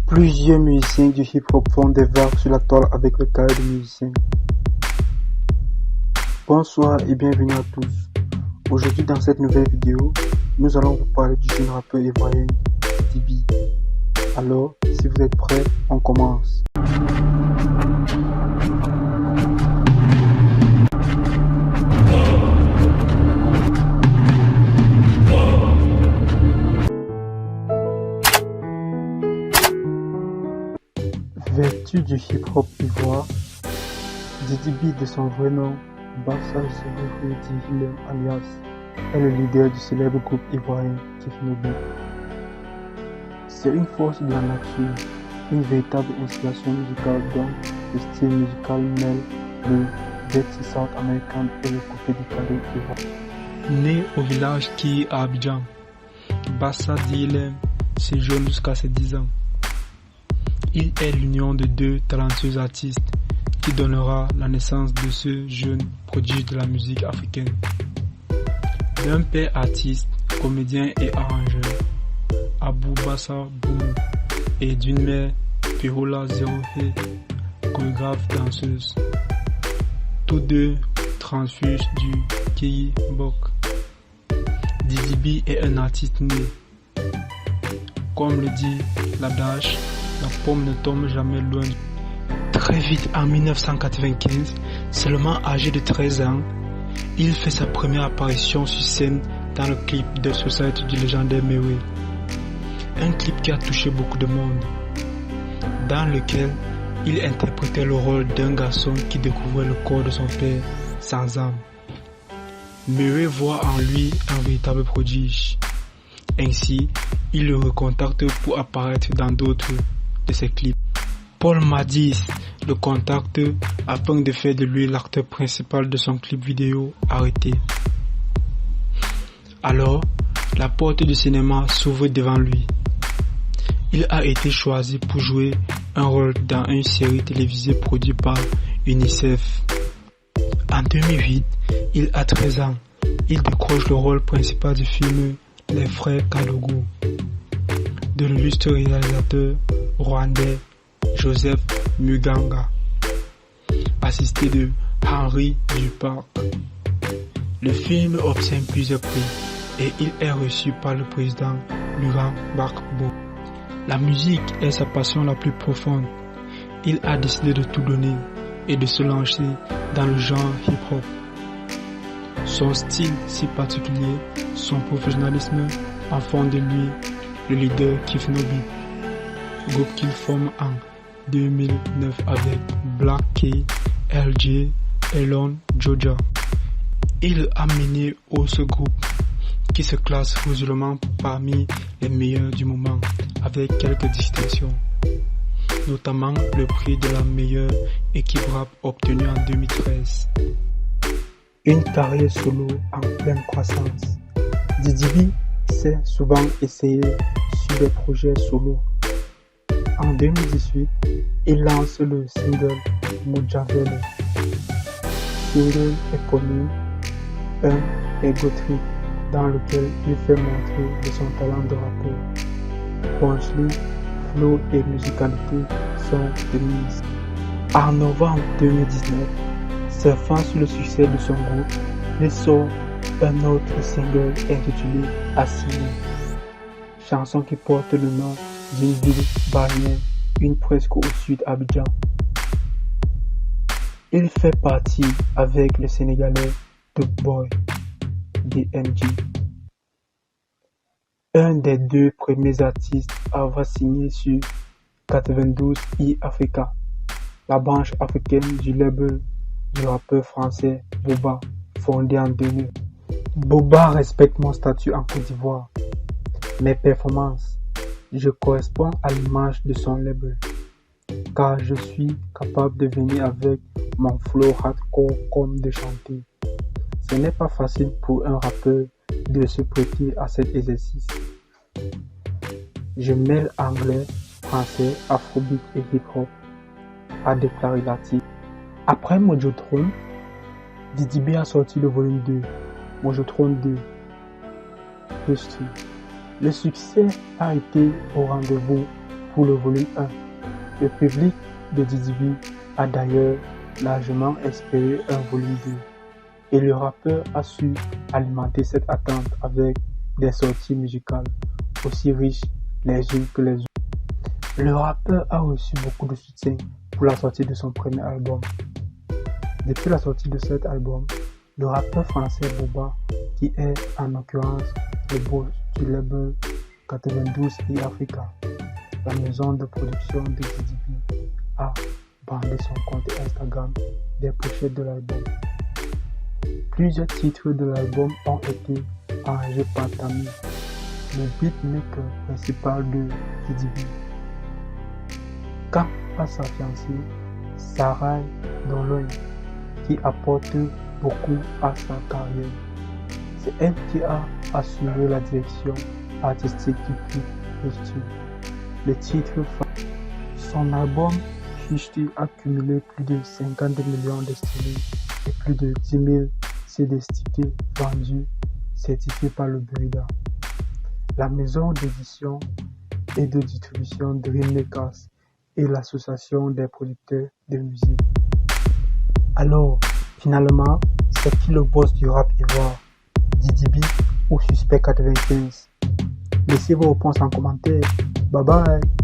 Plusieurs musiciens du hip-hop font des vagues sur la toile avec le carré de musiciens. Bonsoir et bienvenue à tous. Aujourd'hui dans cette nouvelle vidéo, nous allons vous parler du jeune rappeur ivoirien Didi B. Alors, si vous êtes prêts, on commence. Vertu du hip-hop ivoire, Didi B de son vrai nom, Bassa Dihilem alias, est le leader du célèbre groupe ivoirien Kifnobi. C'est une force de la nature, une véritable inspiration musicale dont le style musical mêle le dirty south américain et le côté décalé ivoirien. Né au village qui à Abidjan, Bassa Dihilem séjourne jusqu'à ses 10 ans. Il est l'union de deux talentueux artistes qui donnera la naissance de ce jeune prodige de la musique africaine. D'un père artiste, comédien et arrangeur, Abou Bassa Boumou, et d'une mère, Pirola Zerouhé, chorégraphe danseuse. Tous deux transfuges du Keyi Mbok. Didi B est un artiste né. Comme le dit l'adage, la pomme ne tombe jamais loin. Très vite, en 1995, seulement âgé de 13 ans, il fait sa première apparition sur scène dans le clip de Society du légendaire Mewe. Un clip qui a touché beaucoup de monde, dans lequel il interprétait le rôle d'un garçon qui découvrait le corps de son père sans âme. Mewe voit en lui un véritable prodige. Ainsi, il le recontacte pour apparaître dans d'autres de ses clips. Paul Madis le contacte afin de faire de lui l'acteur principal de son clip vidéo Arrêté. Alors, la porte du cinéma s'ouvre devant lui. Il a été choisi pour jouer un rôle dans une série télévisée produite par UNICEF. En 2008, il a 13 ans. Il décroche le rôle principal du film Les Frères Kadougou de l'illustre réalisateur rwandais Joseph Muganga, assisté de Henri Duparc. Le film obtient plusieurs prix et il est reçu par le président Laurent Gbagbo. La musique est sa passion la plus profonde. Il a décidé de tout donner et de se lancer dans le genre hip-hop. Son style si particulier, son professionnalisme en font de lui le leader Kifnobi, groupe qu'il forme en 2009 avec Black K, LJ, Elon, Joja. Il a mené au ce groupe qui se classe résolument parmi les meilleurs du moment avec quelques distinctions, notamment le prix de la meilleure équipe rap obtenu en 2013. Une carrière solo en pleine croissance. Didi B s'est souvent essayé sur des projets solo. En 2018, il lance le single Mojavele. Single éponyme, un ego trip dans lequel il fait montrer de son talent de rappeur. Punchline, flow et musicalité sont de mise. En novembre 2019, surfant sur le succès de son groupe, il sort un autre single intitulé Assigné, chanson qui porte le nom d'une ville balnéaire, une presque au sud d'Abidjan. Il fait partie avec le Sénégalais Top Boy, DMG, un des deux premiers artistes à avoir signé sur 92 Africa, la branche africaine du label du rappeur français Boba, fondé en 2000. Boba respecte mon statut en Côte d'Ivoire. Mes performances, je corresponds à l'image de son label, car je suis capable de venir avec mon flow hardcore comme de chanter. Ce n'est pas facile pour un rappeur de se prêter à cet exercice. Je mêle anglais, français, afrobeat et hip-hop, a déclaré l'artiste. Après Mojotron, Didi B a sorti le volume 2, Mojotron 2, History. Le succès a été au rendez-vous pour le volume 1. Le public de Didi B a d'ailleurs largement espéré un volume 2 et le rappeur a su alimenter cette attente avec des sorties musicales aussi riches les unes que les autres. Le rappeur a reçu beaucoup de soutien pour la sortie de son premier album. Depuis la sortie de cet album, le rappeur français Booba, qui est en l'occurrence le boss du label 92i Africa, la maison de production de Didi B, a bandé son compte Instagram des pochettes de l'album. Plusieurs titres de l'album ont été arrangés par Tami, le beatmaker principal de Didi B. Quant à sa fiancée, Sarai Doloy, qui apporte beaucoup à sa carrière, c'est elle qui a assuré la direction artistique du clip Future. Le titre son album Future a cumulé plus de 50 millions de streams et plus de 10 000 CD stickers vendus, certifiés par le Brida, la maison d'édition et de distribution Dreammakers et l'association des producteurs de musique. Alors, finalement, c'est qui le boss du rap ivoire, Didi B ou Suspect 95? Laissez vos réponses en commentaire. Bye bye.